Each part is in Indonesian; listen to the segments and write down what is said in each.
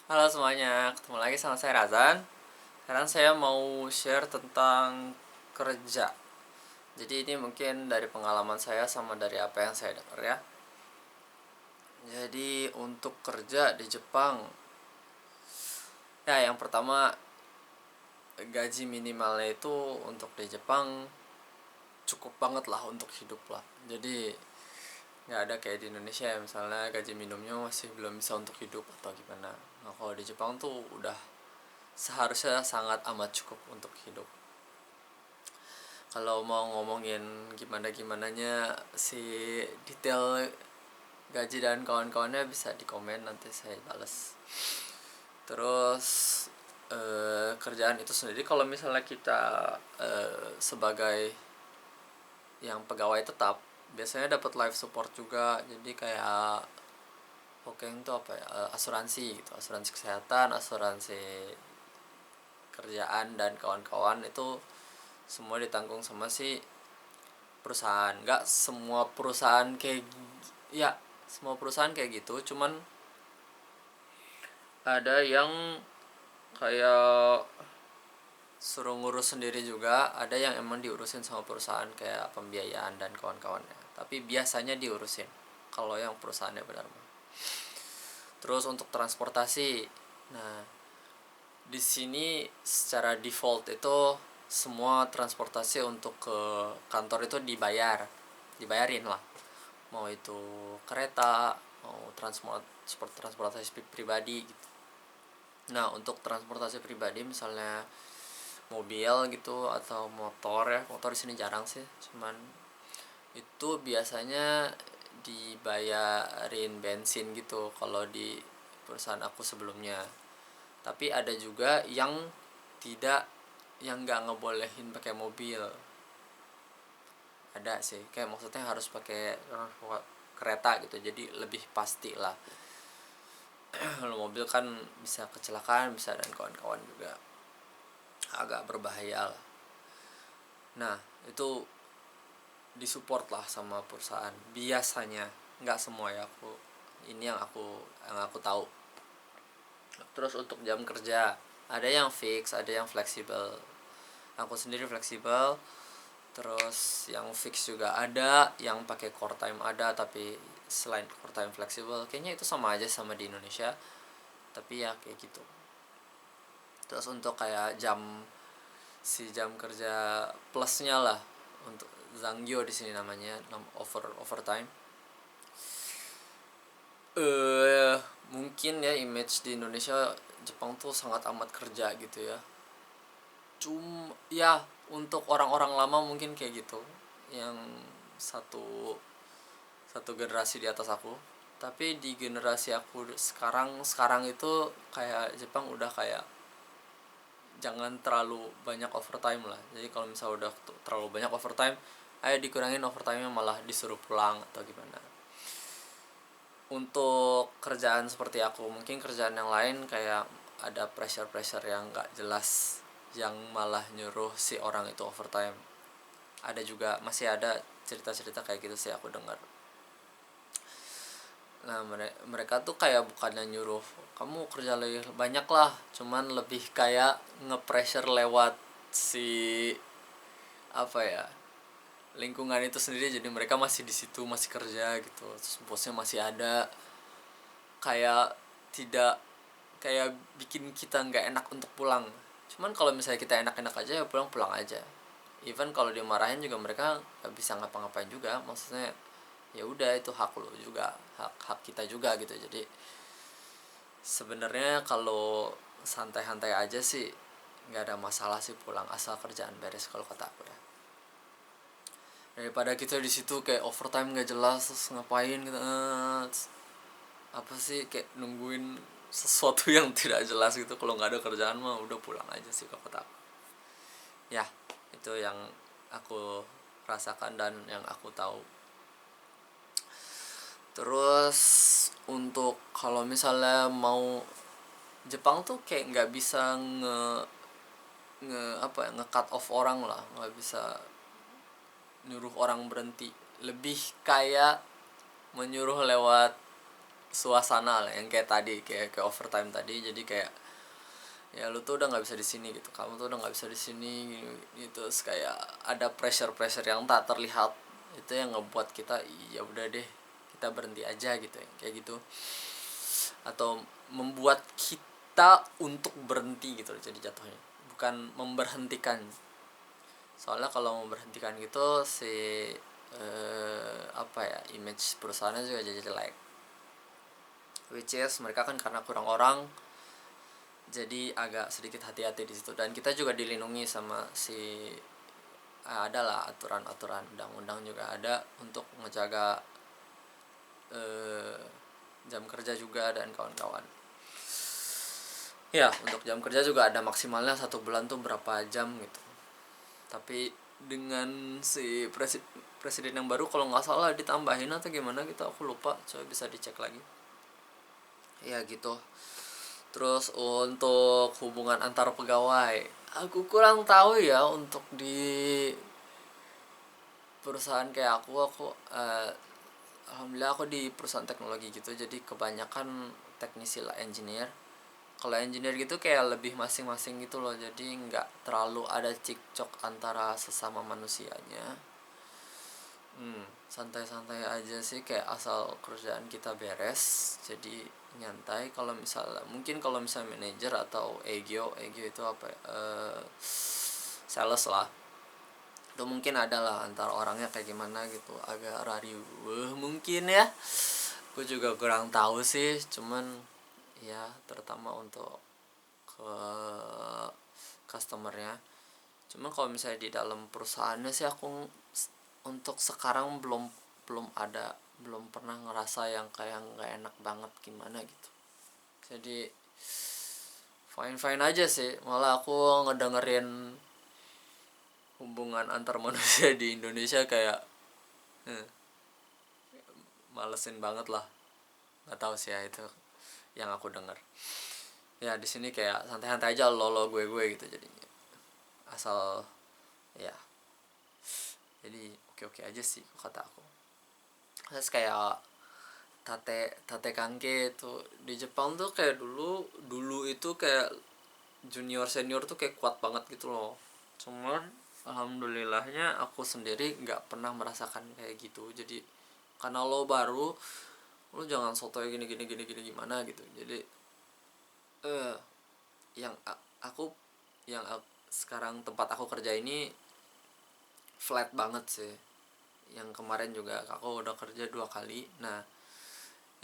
Halo semuanya, ketemu lagi sama saya Razan. Sekarang saya mau share tentang kerja. Jadi ini mungkin dari pengalaman saya sama dari apa yang saya dengar ya. Jadi untuk kerja di Jepang, ya yang pertama gaji minimalnya itu untuk di Jepang cukup banget lah untuk hidup lah. Jadi nggak ada kayak di Indonesia ya, misalnya gaji minimumnya masih belum bisa untuk hidup atau gimana. Nah kalau di Jepang tuh udah seharusnya sangat amat cukup untuk hidup. Kalau mau ngomongin gimana gimananya si detail gaji dan kawan-kawannya bisa di komen, nanti saya balas. Terus kerjaan itu sendiri, kalau misalnya kita sebagai yang pegawai tetap, biasanya dapat life support juga. Jadi kayak Hokeng itu apa ya, asuransi gitu, asuransi kesehatan, asuransi kerjaan dan kawan-kawan itu semua ditanggung sama si perusahaan. Nggak semua perusahaan kayak, ya semua perusahaan kayak gitu, cuman ada yang kayak suruh ngurus sendiri juga, ada yang emang diurusin sama perusahaan kayak pembiayaan dan kawan-kawannya, tapi biasanya diurusin kalau yang perusahaannya benar. Terus untuk transportasi, nah di sini secara default itu semua transportasi untuk ke kantor itu dibayarin lah, mau itu kereta, mau transportasi pribadi gitu. Nah untuk transportasi pribadi misalnya mobil gitu atau motor, ya motor di sini jarang sih, cuman itu biasanya dibayarin bensin gitu kalau di perusahaan aku sebelumnya. Tapi ada juga yang tidak, yang nggak ngebolehin pakai mobil. Ada sih, kayak maksudnya harus pakai kereta gitu, jadi lebih pasti lah. Kalau mobil kan bisa kecelakaan, bisa, dan kawan-kawan juga agak berbahaya lah. Nah itu disupport lah sama perusahaan biasanya, nggak semua ya, ini yang aku tahu. Terus untuk jam kerja, ada yang fix, ada yang fleksibel. Aku sendiri fleksibel. Terus yang fix juga ada, yang pakai core time ada, tapi selain core time fleksibel, kayaknya itu sama aja sama di Indonesia, tapi ya kayak gitu. Terus untuk kayak jam kerja plusnya lah, untuk Zangyo di sini namanya, overtime. Mungkin ya image di Indonesia Jepang tuh sangat amat kerja gitu ya. Ya untuk orang-orang lama mungkin kayak gitu, yang satu satu generasi di atas aku. Tapi di generasi aku sekarang sekarang itu kayak Jepang udah kayak jangan terlalu banyak overtime lah. Jadi kalau misalnya udah terlalu banyak overtime, ayo dikurangin overtime-nya, malah disuruh pulang atau gimana. Untuk kerjaan seperti aku, mungkin kerjaan yang lain kayak ada pressure yang nggak jelas, yang malah nyuruh si orang itu overtime. Ada juga, masih ada cerita-cerita kayak gitu sih aku dengar. Nah mereka tuh kayak bukannya nyuruh kamu kerja lebih banyak lah, cuman lebih kayak nge-pressure lewat si apa ya, lingkungan itu sendiri. Jadi mereka masih di situ, masih kerja gitu, terus bosnya masih ada, kayak tidak, kayak bikin kita nggak enak untuk pulang. Cuman kalau misalnya kita enak-enak aja ya pulang-pulang aja. Even kalau dimarahin juga mereka nggak bisa ngapa-ngapain juga, maksudnya ya udah itu hak lo juga, hak hak kita juga gitu. Jadi sebenarnya kalau santai-santai aja sih nggak ada masalah sih pulang, asal kerjaan beres kalau kata aku ya. Daripada kita di situ kayak overtime nggak jelas, terus ngapain gitu, apa sih, kayak nungguin sesuatu yang tidak jelas gitu. Kalau nggak ada kerjaan mah udah pulang aja sih kalau kata aku ya. Itu yang aku rasakan dan yang aku tahu. Terus untuk kalau misalnya mau Jepang tuh kayak nggak bisa apa ya, nge cut off orang lah, nggak bisa nyuruh orang berhenti. Lebih kayak menyuruh lewat suasana lah, yang kayak tadi, kayak overtime tadi. Jadi kayak ya lu tuh udah nggak bisa di sini gitu, kamu tuh udah nggak bisa di sini gitu. Terus kayak ada pressure yang tak terlihat, itu yang ngebuat kita ya udah deh kita berhenti aja gitu ya, kayak gitu. Atau membuat kita untuk berhenti gitu loh, jadi jatuhnya bukan memberhentikan. Soalnya kalau memberhentikan gitu apa ya, image perusahaannya juga jadi jelek, which is mereka kan karena kurang orang jadi agak sedikit hati-hati di situ. Dan kita juga dilindungi sama adalah aturan-aturan undang-undang juga ada untuk ngejaga jam kerja juga dan kawan-kawan. Ya, untuk jam kerja juga ada maksimalnya 1 bulan tuh berapa jam gitu. Tapi dengan presiden yang baru kalau nggak salah ditambahin atau gimana gitu, aku lupa, coba bisa dicek lagi. Ya gitu. Terus untuk hubungan antar pegawai, aku kurang tahu ya untuk di perusahaan kayak aku alhamdulillah aku di perusahaan teknologi gitu, jadi kebanyakan teknisi lah, engineer. Kalau engineer gitu kayak lebih masing-masing gitu loh, jadi nggak terlalu ada cekcok antara sesama manusianya. Santai-santai aja sih, kayak asal kerjaan kita beres jadi nyantai. Kalau misalnya manajer atau Egyo itu apa ya, sales lah, itu mungkin ada lah antara orangnya kayak gimana gitu, agak rariweh mungkin ya. Gue juga kurang tahu sih, cuman ya terutama untuk ke customernya. Cuman kalau misalnya di dalam perusahaannya sih aku untuk sekarang belum pernah ngerasa yang kayak nggak enak banget gimana gitu. Jadi fine aja sih, malah aku ngedengerin hubungan antar manusia di Indonesia kayak malesin banget lah. Nggak tahu sih ya, itu yang aku denger. Ya di sini kayak santai-santai aja, lo gue gitu jadinya, asal ya jadi oke aja sih kata aku. Terus kayak tate kanke itu di Jepang tuh kayak dulu itu kayak junior senior tuh kayak kuat banget gitu loh. Cuman alhamdulillahnya aku sendiri nggak pernah merasakan kayak gitu. Jadi karena lo baru, lo jangan sotoy gini gimana gitu. Jadi yang aku yang sekarang tempat aku kerja ini flat banget sih. Yang kemarin juga aku udah kerja 2 kali. Nah,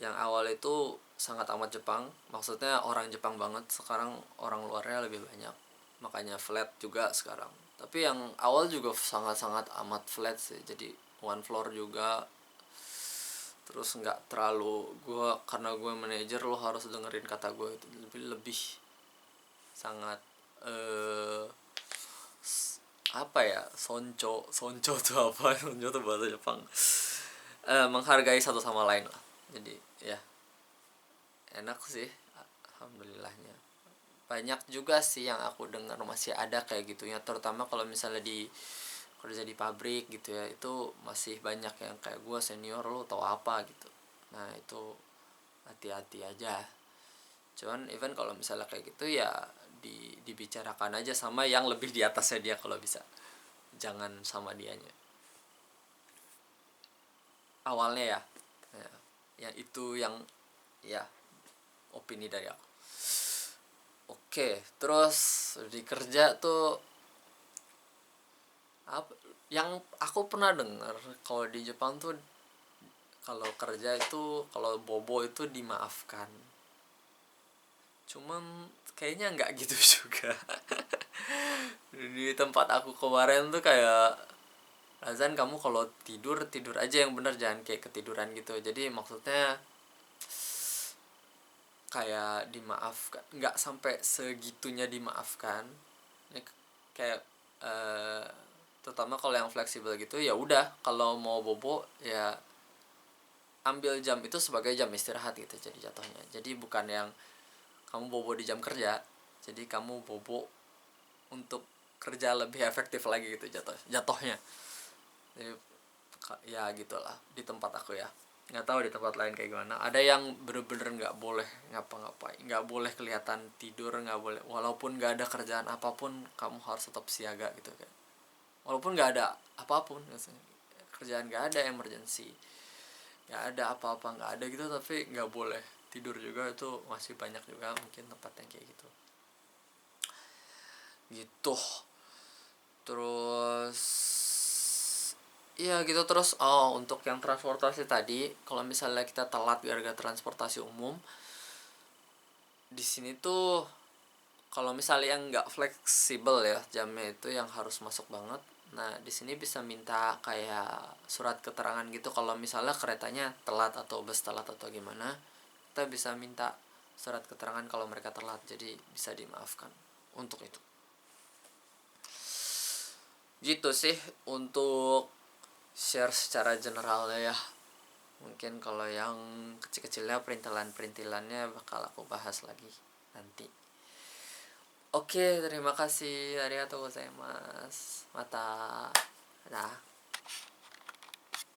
yang awal itu sangat amat Jepang, maksudnya orang Jepang banget. Sekarang orang luarnya lebih banyak, makanya flat juga sekarang. Tapi yang awal juga sangat amat flat sih, jadi one floor juga. Terus nggak terlalu, karena gue manajer, lo harus dengerin kata gue, itu lebih sangat apa ya, sonco tuh apa sonco tuh bahasa Jepang, menghargai satu sama lain lah. Jadi ya enak sih alhamdulillahnya. Banyak juga sih yang aku dengar masih ada kayak gitunya, terutama kalau misalnya di kerja di pabrik gitu ya, itu masih banyak yang kayak gue senior, lo tau apa gitu. Nah itu hati-hati aja. Cuman even kalau misalnya kayak gitu ya dibicarakan aja sama yang lebih di atasnya dia kalau bisa, jangan sama dianya awalnya ya. Ya, yang itu yang ya opini dari aku. Oke, terus di kerja tuh apa yang aku pernah dengar, kalau di Jepang tuh kalau kerja itu, kalau bobo itu dimaafkan. Cuman kayaknya nggak gitu juga. Di tempat aku kemarin tuh kayak, Razan kamu kalau tidur aja yang bener, jangan kayak ketiduran gitu. Jadi maksudnya kayak dimaafkan, nggak sampai segitunya dimaafkan. Ini kayak terutama kalau yang fleksibel gitu, ya udah kalau mau bobo ya ambil jam itu sebagai jam istirahat gitu, jadi jatuhnya. Jadi bukan yang kamu bobo di jam kerja, jadi kamu bobo untuk kerja lebih efektif lagi gitu jatuhnya. Jadi ya gitulah di tempat aku ya. nggak tahu di tempat lain kayak gimana. Ada yang bener-bener nggak boleh ngapa-ngapain, nggak boleh kelihatan tidur, nggak boleh, walaupun nggak ada kerjaan apapun kamu harus tetap siaga gitu kan, walaupun nggak ada apapun biasanya. Kerjaan nggak ada, emergency nggak ada, apa-apa nggak ada gitu, tapi nggak boleh tidur juga. Itu masih banyak juga mungkin tempat yang kayak gitu gitu. Terus iya gitu. Terus untuk yang transportasi tadi, kalau misalnya kita telat gara-gara transportasi umum, di sini tuh kalau misalnya yang nggak fleksibel ya jamnya itu, yang harus masuk banget, nah di sini bisa minta kayak surat keterangan gitu. Kalau misalnya keretanya telat atau bus telat atau gimana, kita bisa minta surat keterangan kalau mereka telat, jadi bisa dimaafkan untuk itu. Gitu sih untuk share secara generalnya ya. Mungkin kalau yang kecil-kecilnya, perintilan-perintilannya bakal aku bahas lagi nanti. Oke, terima kasih. Arigatou gozaimasu. Mata.